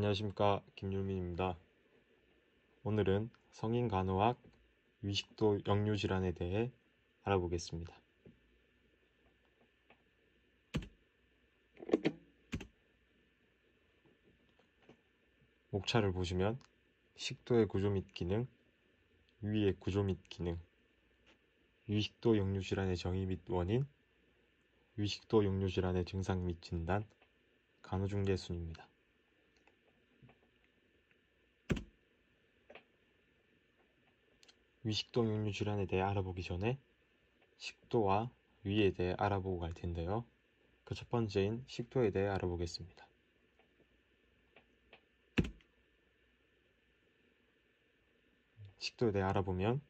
안녕하십니까, 김율민입니다. 오늘은 성인 간호학 위식도 역류 질환에 대해 알아보겠습니다. 목차를 보시면 식도의 구조 및 기능, 위의 구조 및 기능, 위식도 역류 질환의 정의 및 원인, 위식도 역류 질환의 증상 및 진단, 간호중재 순입니다. 위식도 역류 질환에 대해 알아보기 전에 식도와 위에 대해 알아보고 갈 텐데요. 그 첫 번째인 식도에 대해 알아보겠습니다. 식도에 대해 알아보면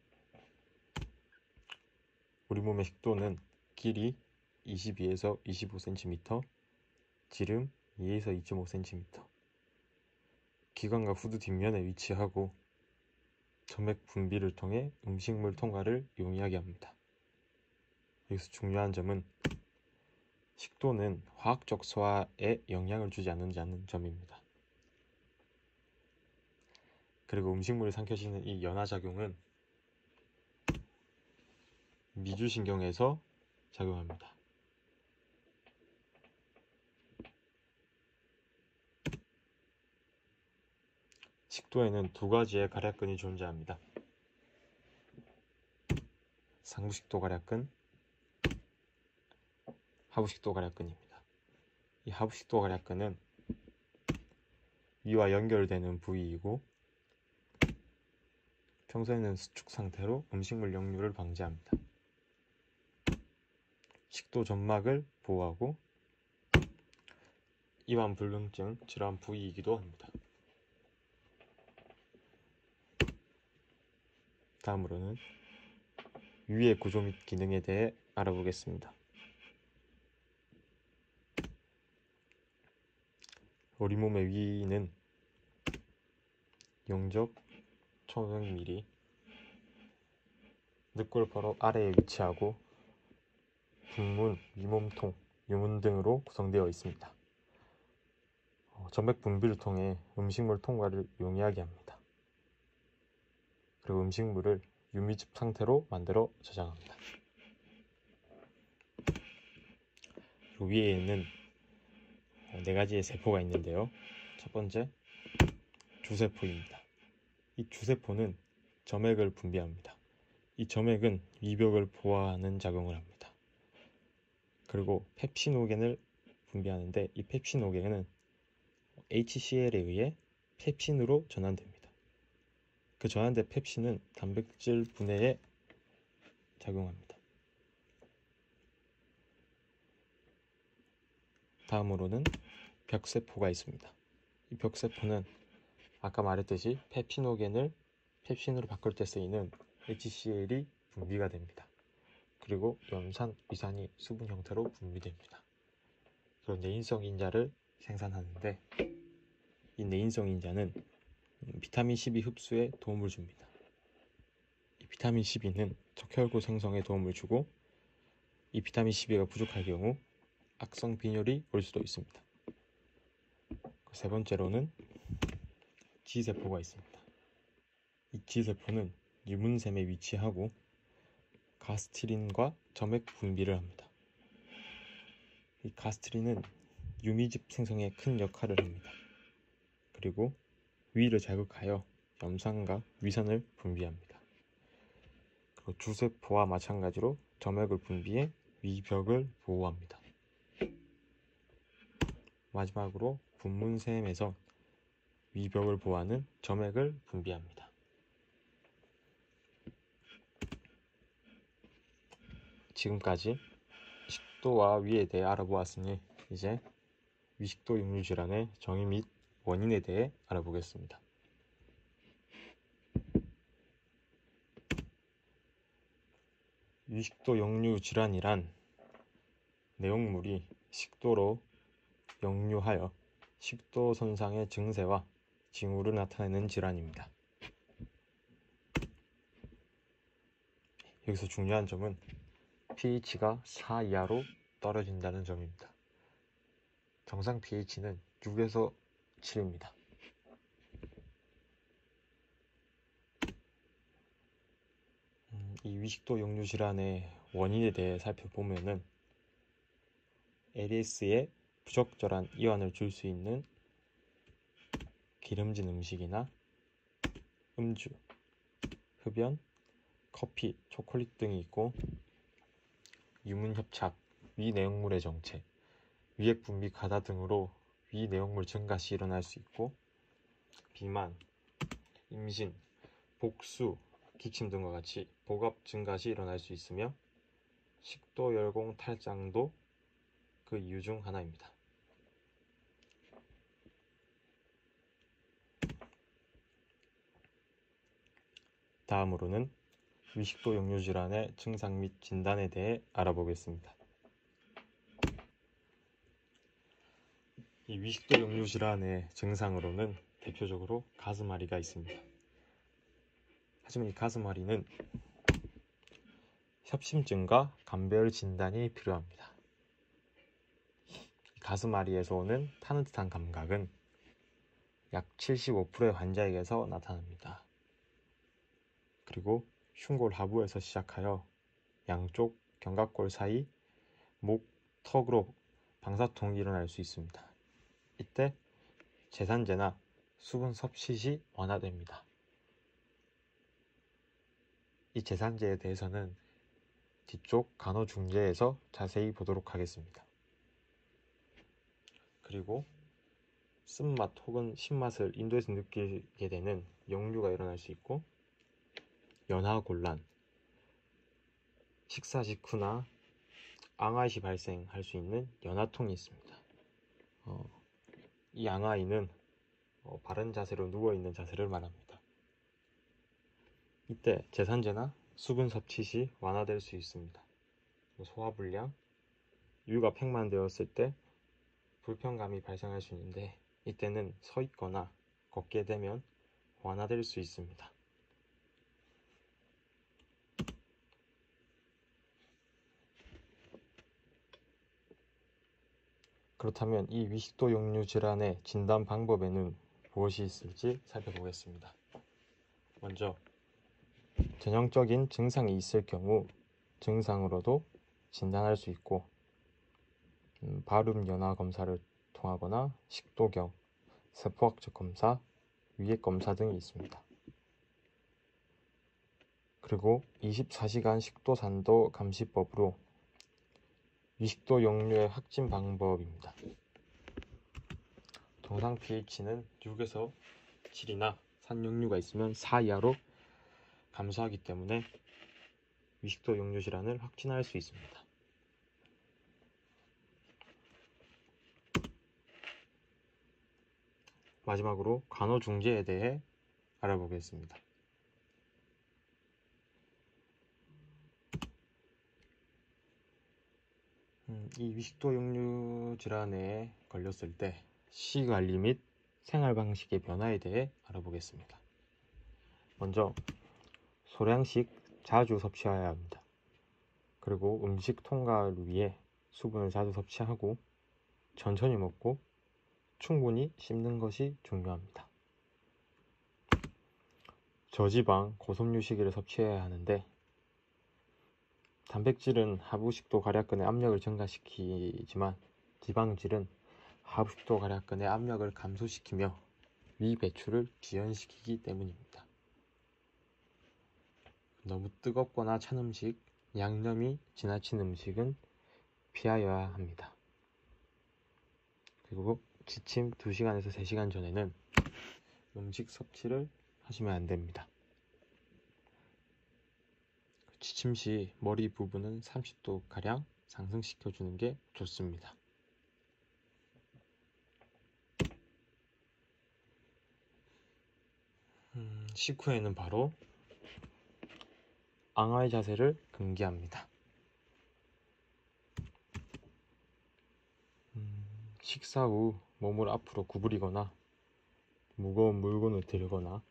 우리 몸의 식도는 길이 22에서 25cm, 지름 2에서 2.5cm, 기관과 후두 뒷면에 위치하고 점액 분비를 통해 음식물 통과를 용이하게 합니다. 여기서 중요한 점은 식도는 화학적 소화에 영향을 주지 않는 점입니다. 그리고 음식물이 삼켜지는 이 연화작용은 미주신경에서 작용합니다. 식도에는 두 가지의 갈약근이 존재합니다. 상부식도 갈약근, 하부식도 갈약근입니다. 이 하부식도 갈약근은 위와 연결되는 부위이고 평소에는 수축 상태로 음식물 역류를 방지합니다. 식도 점막을 보호하고 이완 불능증 질환 부위이기도 합니다. 다음으로는 위의 구조 및 기능에 대해 알아보겠습니다. 우리 몸의 위는 영적 1500mm, 늑골 바로 아래에 위치하고 분문, 위몸통, 유문 등으로 구성되어 있습니다. 점액 분비를 통해 음식물 통과를 용이하게 합니다. 그리고 음식물을 유미즙 상태로 만들어 저장합니다. 그리고 위에는 네 가지의 세포가 있는데요. 첫 번째, 주세포입니다. 이 주세포는 점액을 분비합니다. 이 점액은 위벽을 보호하는 작용을 합니다. 그리고 펩신오겐을 분비하는데 이 펩신오겐은 HCl에 의해 펩신으로 전환됩니다. 그 전환된 펩신은 단백질 분해에 작용합니다. 다음으로는 벽세포가 있습니다. 이 벽세포는 아까 말했듯이 펩신오겐을 펩신으로 바꿀 때 쓰이는 HCl이 분비가 됩니다. 그리고 염산, 위산이 수분 형태로 분비됩니다. 그리고 내인성 인자를 생산하는데 이 내인성 인자는 비타민 12 흡수에 도움을 줍니다. 이 비타민 12는 적혈구 생성에 도움을 주고 이 비타민 12가 부족할 경우 악성 빈혈이 올 수도 있습니다. 세 번째로는 G세포가 있습니다. 이 G세포는 유문샘에 위치하고 가스트린과 점액 분비를 합니다. 이 가스트린은 유미즙 생성에 큰 역할을 합니다. 그리고 위를 자극하여 염산과 위산을 분비합니다. 그리고 주세포와 마찬가지로 점액을 분비해 위벽을 보호합니다. 마지막으로 분문샘에서 위벽을 보호하는 점액을 분비합니다. 지금까지 식도와 위에 대해 알아보았으니 이제 위식도 역류 질환의 정의 및 원인에 대해 알아보겠습니다. 위식도 역류 질환이란 내용물이 식도로 역류하여 식도 손상의 증세와 징후를 나타내는 질환입니다. 여기서 중요한 점은 pH가 4 이하로 떨어진다는 점입니다. 정상 pH는 6에서 7입니다. 이 위식도 역류 질환의 원인에 대해 살펴보면은 LS에 부적절한 이완을 줄 수 있는 기름진 음식이나 음주, 흡연, 커피, 초콜릿 등이 있고, 유문협착, 위내용물의 정체, 위액분비 과다 등으로 위내용물 증가 시 일어날 수 있고, 비만, 임신, 복수, 기침 등과 같이 복압 증가 시 일어날 수 있으며, 식도 열공 탈장도 그 이유 중 하나입니다. 다음으로는 위식도 역류 질환의 증상 및 진단에 대해 알아보겠습니다. 이 위식도 역류 질환의 증상으로는 대표적으로 가슴앓이가 있습니다. 하지만 이 가슴앓이는 협심증과 감별 진단이 필요합니다. 가슴앓이에서 오는 타는 듯한 감각은 약 75%의 환자에게서 나타납니다. 그리고 흉골 하부에서 시작하여 양쪽 견갑골 사이, 목, 턱으로 방사통이 일어날 수 있습니다. 이때 제산제나 수분 섭취 시 완화됩니다. 이 제산제에 대해서는 뒤쪽 간호중재에서 자세히 보도록 하겠습니다. 그리고 쓴맛 혹은 신맛을 인도에서 느끼게 되는 역류가 일어날 수 있고, 연하곤란, 식사 직후나 앙하이 시 발생할 수 있는 연하통이 있습니다. 이 앙하이는 바른 자세로 누워있는 자세를 말합니다. 이때 제산제나 수분 섭취 시 완화될 수 있습니다. 소화불량, 유가 팽만되었을 때 불편감이 발생할 수 있는데, 이때는 서 있거나 걷게 되면 완화될 수 있습니다. 그렇다면 이 위식도 역류 질환의 진단 방법에는 무엇이 있을지 살펴보겠습니다. 먼저 전형적인 증상이 있을 경우 증상으로도 진단할 수 있고, 발음 연화 검사를 통하거나 식도경, 세포학적 검사, 위액 검사 등이 있습니다. 그리고 24시간 식도산도 감시법으로 위식도 역류의 확진 방법입니다. 정상 pH는 6에서 7이나 산역류가 있으면 4 이하로 감소하기 때문에 위식도 역류 질환을 확진할 수 있습니다. 마지막으로 간호중재에 대해 알아보겠습니다. 이 위식도 역류 질환에 걸렸을 때 식이관리 및 생활방식의 변화에 대해 알아보겠습니다. 먼저 소량씩 자주 섭취해야 합니다. 그리고 음식 통과를 위해 수분을 자주 섭취하고 천천히 먹고 충분히 씹는 것이 중요합니다. 저지방, 고섬유 식이를 섭취해야 하는데, 단백질은 하부식도 괄약근의 압력을 증가시키지만 지방질은 하부식도 괄약근의 압력을 감소시키며 위 배출을 지연시키기 때문입니다. 너무 뜨겁거나 찬 음식, 양념이 지나친 음식은 피하여야 합니다. 그리고 지침 2시간에서 3시간 전에는 음식 섭취를 하시면 안 됩니다. 지침 시 머리 부분은 30도가량 상승시켜주는 게 좋습니다. 식후에는 바로 앙하이 자세를 금기합니다. 식사 후 몸을 앞으로 구부리거나 무거운 물건을 들거나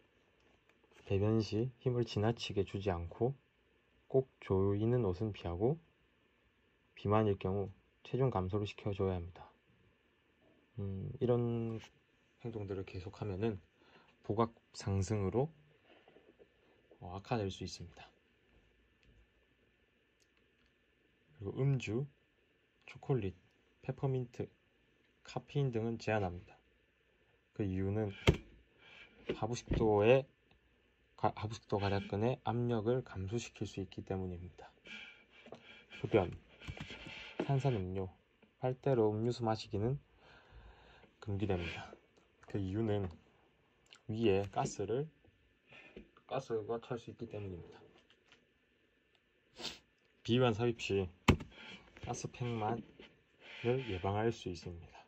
배변 시 힘을 지나치게 주지 않고 꼭 조이는 옷은 피하고, 비만일 경우 체중 감소를 시켜줘야 합니다. 이런 행동들을 계속하면은 복압 상승으로 악화될 수 있습니다. 그리고 음주, 초콜릿, 페퍼민트, 카페인 등은 제한합니다. 그 이유는 하부식도 괄약근의 압력을 감소시킬 수 있기 때문입니다. 흡연, 탄산음료, 빨대로 음료수 마시기는 금기됩니다. 그 이유는 위에 가스가 찰 수 있기 때문입니다. 비위반 삽입 시 가스팽만을 예방할 수 있습니다.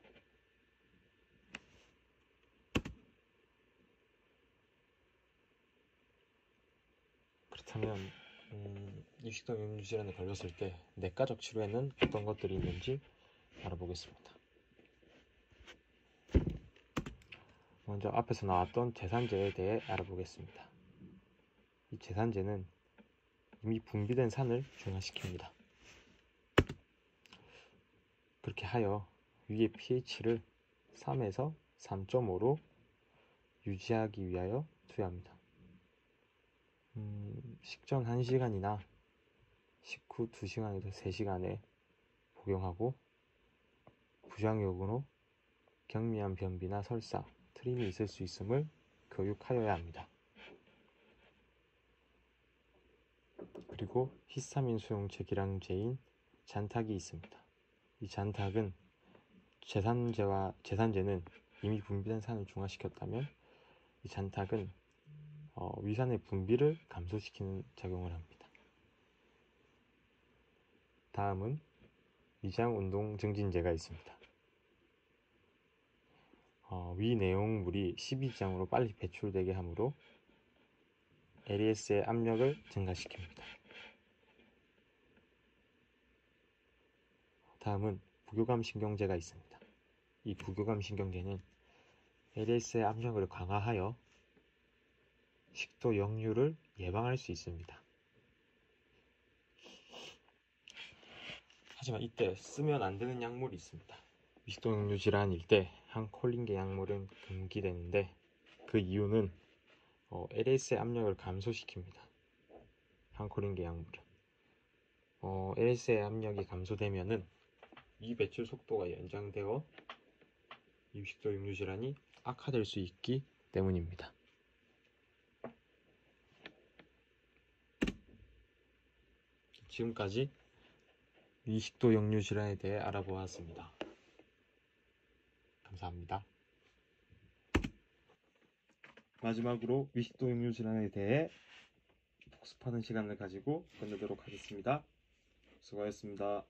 그렇다면 유식도 역류질환에 걸렸을 때 내과적 치료에는 어떤 것들이 있는지 알아보겠습니다. 먼저 앞에서 나왔던 제산제에 대해 알아보겠습니다. 이 제산제는 이미 분비된 산을 중화시킵니다. 그렇게 하여 위의 pH를 3에서 3.5로 유지하기 위하여 투여합니다. 식전 1시간이나 식후 2시간에서 3시간에 복용하고 부작용으로 경미한 변비나 설사, 트림이 있을 수 있음을 교육하여야 합니다. 그리고 히스타민 수용체 기량제인 잔탁이 있습니다. 이 잔탁은 제산제는 이미 분비된 산을 중화시켰다면 이 잔탁은 위산의 분비를 감소시키는 작용을 합니다. 다음은 위장운동 증진제가 있습니다. 위 내용물이 십이지장으로 빨리 배출되게 하므로 LES의 압력을 증가시킵니다. 다음은 부교감신경제가 있습니다. 이 부교감신경제는 LES의 압력을 강화하여 식도 역류를 예방할 수 있습니다. 하지만 이때 쓰면 안 되는 약물이 있습니다. 위식도 역류 질환일 때 항콜린계 약물은 금기되는데 그 이유는 LS의 압력을 감소시킵니다. 항콜린계 약물은 LS의 압력이 감소되면은 이 배출 속도가 연장되어 위식도 역류 질환이 악화될 수 있기 때문입니다. 지금까지 위식도 역류 질환에 대해 알아보았습니다. 감사합니다. 마지막으로 위식도 역류 질환에 대해 복습하는 시간을 가지고 끝내도록 하겠습니다. 수고하셨습니다.